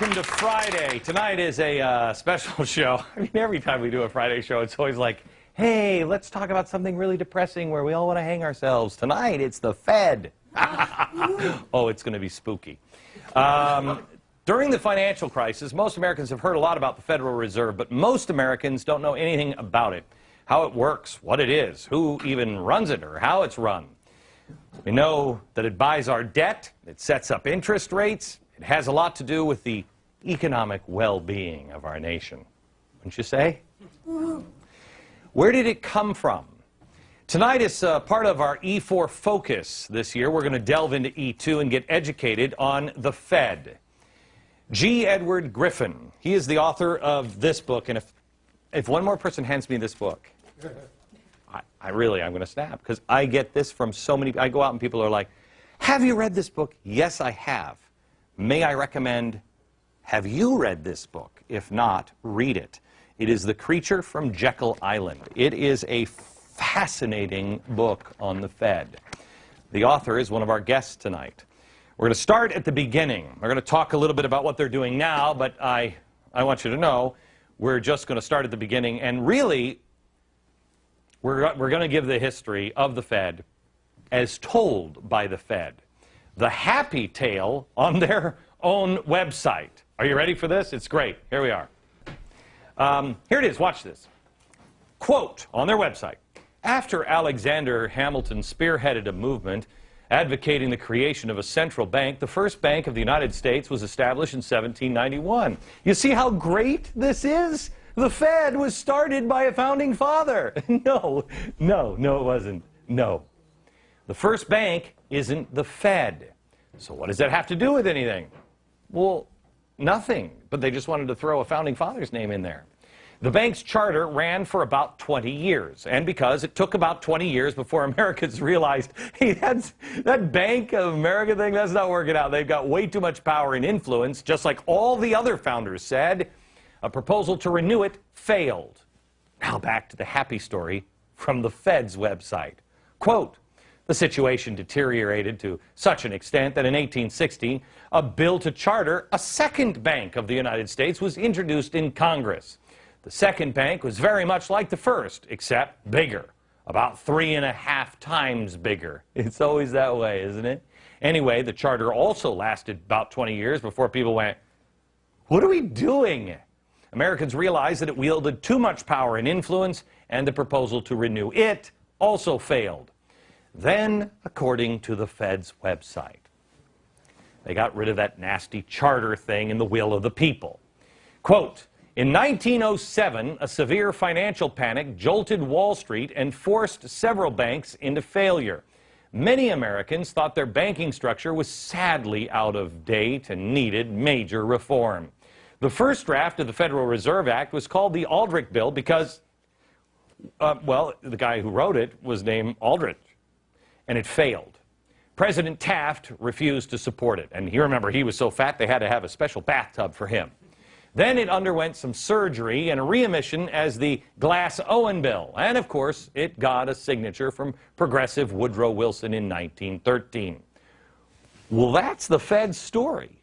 welcome to Friday. Tonight is a special show. I mean, every time we do a Friday show, it's always like, hey, let's talk about something really depressing where we all want to hang ourselves. Tonight, it's the Fed. Oh, it's going to be spooky. During the financial crisis, most Americans have heard a lot about the Federal Reserve, but most Americans don't know anything about it, how it works, what it is, who even runs it, or how it's run. We know that it buys our debt, it sets up interest rates, it has a lot to do with the economic well-being of our nation. Wouldn't you say? Where did it come from? Tonight is part of our E4 focus this year. We're going to delve into E2 and get educated on the Fed. G. Edward Griffin, he is the author of this book, and if one more person hands me this book, I'm going to snap, because I get this from so many. I go out and people are like, have you read this book? Yes, I have. May I recommend, have you read this book? If not, read it. It is The Creature from Jekyll Island. It is a fascinating book on the Fed. The author is one of our guests tonight. We're going to start at the beginning. We're going to talk a little bit about what they're doing now, but I want you to know we're just going to start at the beginning, and really, we're going to give the history of the Fed as told by the Fed. The happy tale on their own website. Are you ready for this? It's great. Here we are. Here it is. Watch this. Quote on their website. After Alexander Hamilton spearheaded a movement advocating the creation of a central bank, the first bank of the United States was established in 1791. You see how great this is? The Fed was started by a founding father. No, it wasn't. No. The first bank isn't the Fed. So what does that have to do with anything? Well, nothing. But they just wanted to throw a founding father's name in there. The bank's charter ran for about 20 years. And because it took about 20 years before Americans realized, hey, that Bank of America thing, that's not working out. They've got way too much power and influence, just like all the other founders said. A proposal to renew it failed. Now back to the happy story from the Fed's website. Quote, the situation deteriorated to such an extent that in 1860, a bill to charter a second bank of the United States was introduced in Congress. The second bank was very much like the first, except bigger, about 3.5 times bigger. It's always that way, isn't it? Anyway, the charter also lasted about 20 years before people went, what are we doing? Americans realized that it wielded too much power and influence, and the proposal to renew it also failed. Then, according to the Fed's website, they got rid of that nasty charter thing in the will of the people. Quote, in 1907, a severe financial panic jolted Wall Street and forced several banks into failure. Many Americans thought their banking structure was sadly out of date and needed major reform. The first draft of the Federal Reserve Act was called the Aldrich Bill because, well, the guy who wrote it was named Aldrich, and it failed. President Taft refused to support it, and you remember he was so fat they had to have a special bathtub for him. Then it underwent some surgery and a readmission as the Glass-Owen Bill, and of course it got a signature from progressive Woodrow Wilson in 1913. Well, that's the Fed's story.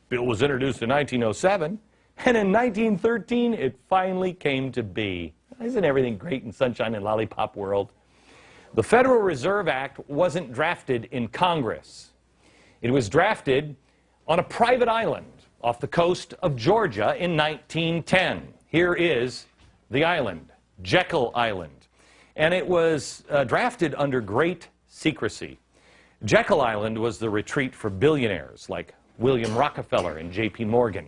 Bill was introduced in 1907, and in 1913, it finally came to be. Isn't everything great in sunshine and lollipop world? The Federal Reserve Act wasn't drafted in Congress. It was drafted on a private island off the coast of Georgia in 1910. Here is the island, Jekyll Island. And it was drafted under great secrecy. Jekyll Island was the retreat for billionaires like William Rockefeller and J.P. Morgan.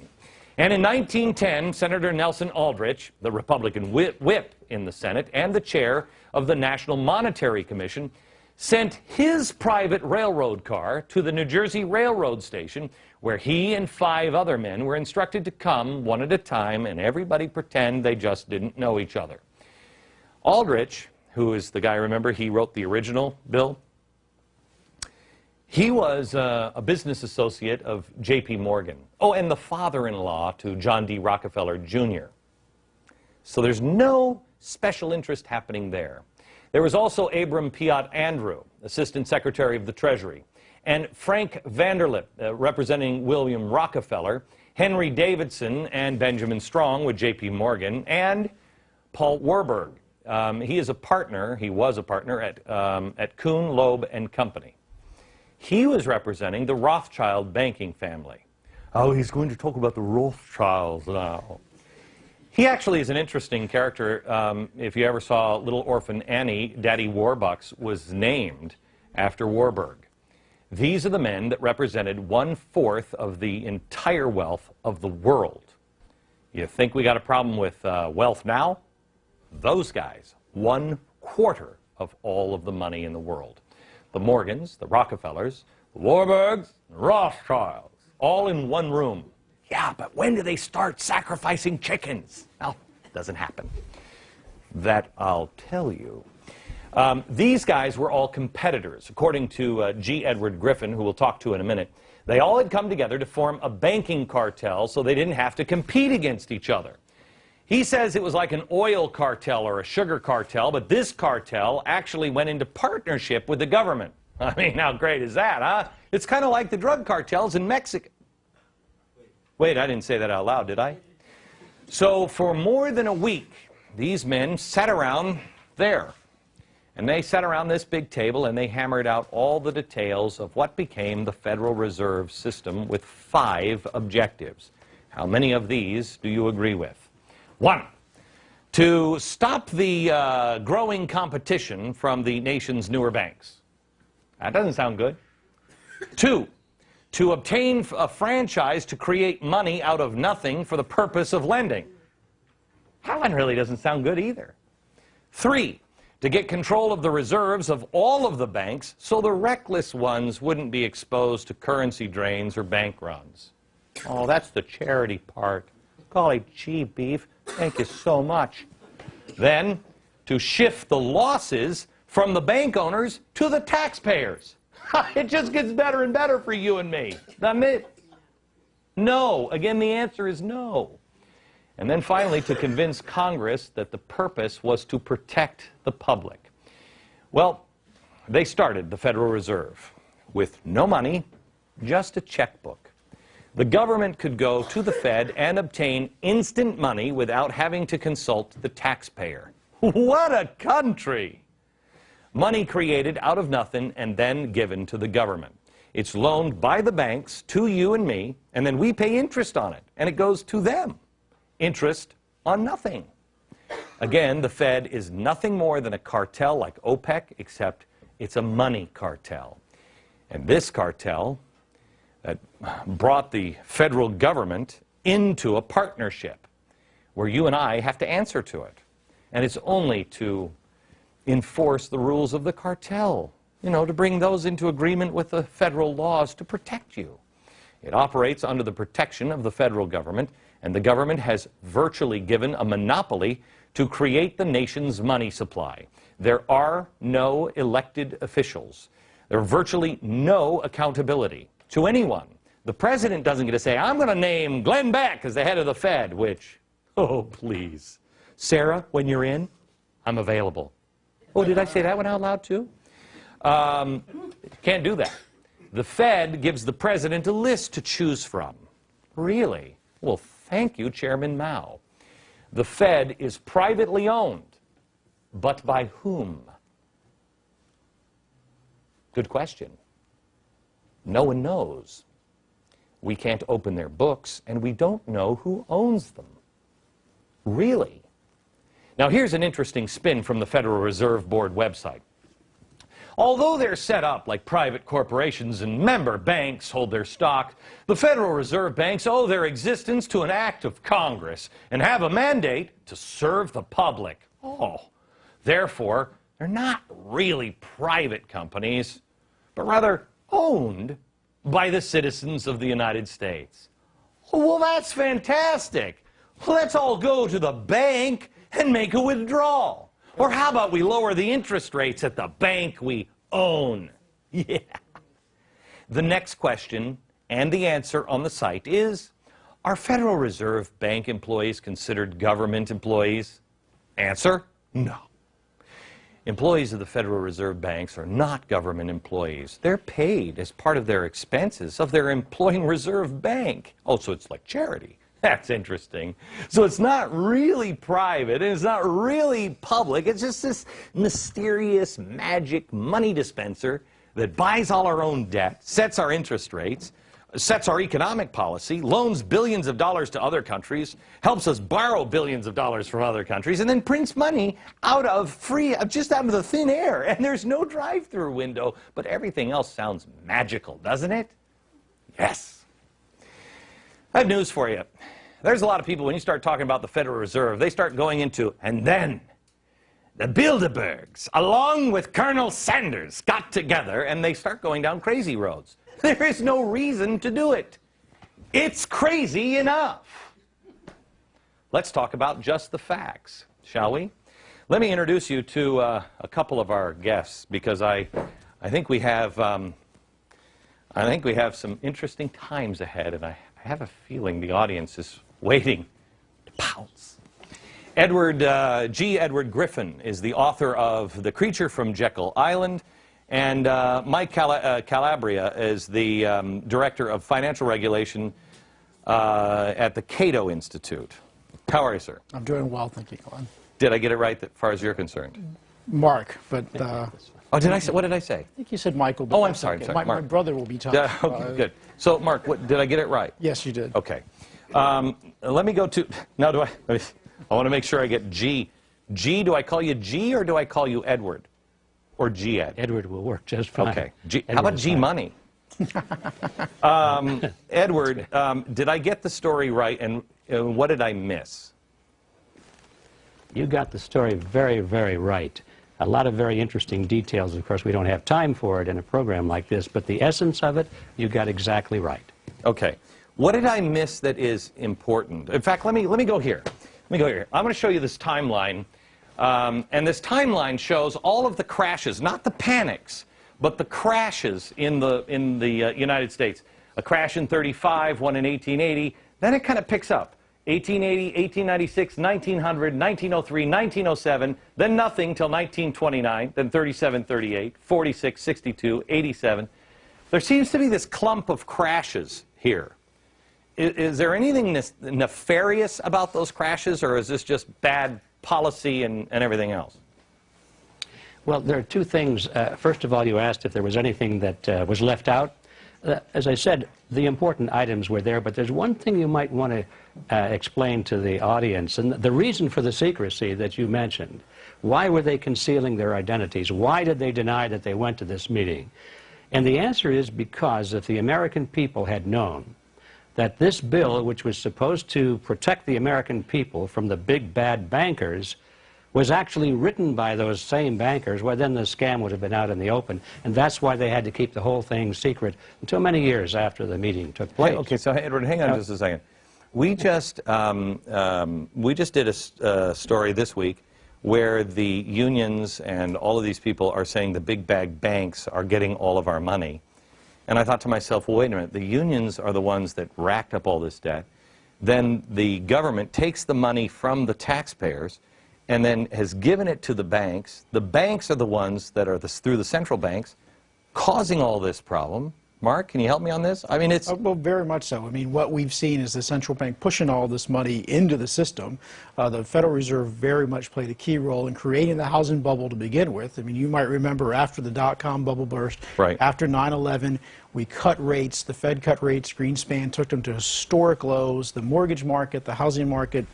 And in 1910, Senator Nelson Aldrich, the Republican whip in the Senate and the chair of the National Monetary Commission, sent his private railroad car to the New Jersey Railroad Station, where he and 5 other men were instructed to come one at a time and everybody pretend they just didn't know each other. Aldrich, who is the guy, remember, he wrote the original bill? He was a business associate of J.P. Morgan. Oh, and the father-in-law to John D. Rockefeller, Jr. So there's no special interest happening there. There was also Abram Piatt Andrew, Assistant Secretary of the Treasury, and Frank Vanderlip, representing William Rockefeller, Henry Davidson and Benjamin Strong with J.P. Morgan, and Paul Warburg. He was a partner at Kuhn, Loeb and Company. He was representing the Rothschild banking family. Oh, he's going to talk about the Rothschilds now. He actually is an interesting character. If you ever saw Little Orphan Annie, Daddy Warbucks was named after Warburg. These are the men that represented 1/4 of the entire wealth of the world. You think we got a problem with wealth now? Those guys, 1/4 of all of the money in the world. The Morgans, the Rockefellers, the Warburgs, the Rothschilds, all in one room. Yeah, but when do they start sacrificing chickens? Well, it doesn't happen. That I'll tell you. These guys were all competitors. According to G. Edward Griffin, who we'll talk to in a minute, they all had come together to form a banking cartel so they didn't have to compete against each other. He says it was like an oil cartel or a sugar cartel, but this cartel actually went into partnership with the government. I mean, how great is that, huh? It's kind of like the drug cartels in Mexico. Wait, I didn't say that out loud, did I? So for more than a week, these men sat around there. And they sat around this big table and they hammered out all the details of what became the Federal Reserve System with 5 objectives. How many of these do you agree with? 1, to stop the growing competition from the nation's newer banks. That doesn't sound good. 2, to obtain a franchise to create money out of nothing for the purpose of lending. That one really doesn't sound good either. 3, to get control of the reserves of all of the banks so the reckless ones wouldn't be exposed to currency drains or bank runs. Oh, that's the charity part. Golly gee, beef, thank you so much. Then, to shift the losses from the bank owners to the taxpayers. It just gets better and better for you and me, doesn't it? No. Again, the answer is no. And then finally, to convince Congress that the purpose was to protect the public. Well, they started the Federal Reserve with no money, just a checkbook. The government could go to the Fed and obtain instant money without having to consult the taxpayer. What a country! Money created out of nothing and then given to the government. It's loaned by the banks to you and me, and then we pay interest on it, and it goes to them. Interest on nothing. Again, the Fed is nothing more than a cartel like OPEC, except it's a money cartel. And this cartel that brought the federal government into a partnership where you and I have to answer to it. And it's only to enforce the rules of the cartel, you know, to bring those into agreement with the federal laws to protect you. It operates under the protection of the federal government, and the government has virtually given a monopoly to create the nation's money supply. There are no elected officials. There's virtually no accountability to anyone. The president doesn't get to say, I'm going to name Glenn Beck as the head of the Fed, which, oh, please. Sarah, when you're in, I'm available. Oh, did I say that one out loud, too? Can't do that. The Fed gives the president a list to choose from. Really? Well, thank you, Chairman Mao. The Fed is privately owned, but by whom? Good question. No one knows. We can't open their books, and we don't know who owns them. Really? Now, here's an interesting spin from the Federal Reserve Board website. Although they're set up like private corporations and member banks hold their stock, the Federal Reserve banks owe their existence to an act of Congress and have a mandate to serve the public. Oh, therefore, they're not really private companies, but rather owned by the citizens of the United States. Well, that's fantastic. Let's all go to the bank and make a withdrawal. Or how about we lower the interest rates at the bank we own? Yeah. The next question and the answer on the site is, are Federal Reserve Bank employees considered government employees? Answer, no. Employees of the Federal Reserve banks are not government employees. They're paid as part of their expenses of their employing reserve bank. Oh, so it's like charity. That's interesting. So it's not really private, and it's not really public. It's just this mysterious magic money dispenser that buys all our own debt, sets our interest rates, sets our economic policy, loans billions of dollars to other countries, helps us borrow billions of dollars from other countries, and then prints money just out of the thin air. And there's no drive-through window, but everything else sounds magical, doesn't it? Yes. I have news for you. There's a lot of people, when you start talking about the Federal Reserve, they start going into, and then the Bilderbergs, along with Colonel Sanders, got together, and they start going down crazy roads. There is no reason to do it. It's crazy enough. Let's talk about just the facts, shall we? Let me introduce you to a couple of our guests, because I think we have some interesting times ahead, and I have a feeling the audience is waiting to pounce. Edward Griffin is the author of The Creature from Jekyll Island, and Mike Calabria is the director of financial regulation at the Cato Institute. How are you, sir? I'm doing well, thank you, Glenn. Did I get it right as far as you're concerned? Mark, but... oh, did I say? What did I say? I think you said Michael. Oh, I'm sorry. Okay. My brother will be talking. Okay, good. So, Mark, did I get it right? Yes, you did. Okay. Let me go to... Now, I want to make sure I get G. G, do I call you G or do I call you Edward? Or G-Ed? Edward will work just fine. Okay. How about G-Money? Edward, did I get the story right, and what did I miss? You got the story very, very right. A lot of very interesting details. Of course, we don't have time for it in a program like this, but the essence of it, you got exactly right. Okay. What did I miss that is important? In fact, let me go here. Let me go here. I'm going to show you this timeline. And this timeline shows all of the crashes, not the panics, but the crashes in the United States. A crash in 35, one in 1880. Then it kind of picks up. 1880, 1896, 1900, 1903, 1907, then nothing till 1929, then 37, 38, 46, 62, 87. There seems to be this clump of crashes here. Is there anything nefarious about those crashes, or is this just bad policy and everything else? Well, there are two things. First of all, you asked if there was anything that was left out. As I said, the important items were there, but there's one thing you might want to explain to the audience, and the reason for the secrecy that you mentioned. Why were they concealing their identities? Why did they deny that they went to this meeting? And the answer is because if the American people had known that this bill, which was supposed to protect the American people from the big bad bankers, was actually written by those same bankers, well, then the scam would have been out in the open. And that's why they had to keep the whole thing secret until many years after the meeting took place. Hey, okay, so Edward, hang on just a second. We just did a story this week where the unions and all of these people are saying the big bad banks are getting all of our money. And I thought to myself, well, wait a minute, the unions are the ones that racked up all this debt. Then the government takes the money from the taxpayers and then has given it to the banks. The banks are the ones that are, through the central banks, causing all this problem. Mark, can you help me on this? I mean, it's... Well, very much so. I mean, what we've seen is the central bank pushing all this money into the system. The Federal Reserve very much played a key role in creating the housing bubble to begin with. I mean, you might remember after the dot-com bubble burst, right, after 9/11, we cut rates, the Fed cut rates, Greenspan took them to historic lows, the mortgage market, the housing market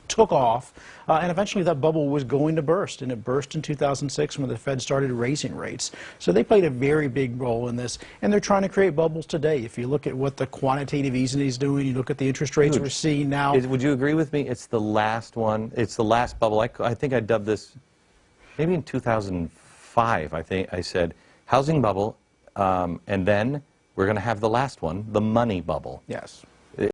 took off, and eventually that bubble was going to burst, and it burst in 2006 when the Fed started raising rates. So they played a very big role in this, and they're trying to create bubbles today. If you look at what the quantitative easing is doing, you look at the interest rates we're seeing now. Would you agree with me? It's the last one. It's the last bubble. I think I dubbed this, maybe in 2005, I think I said, housing bubble, and then we're going to have the last one, the money bubble. Yes.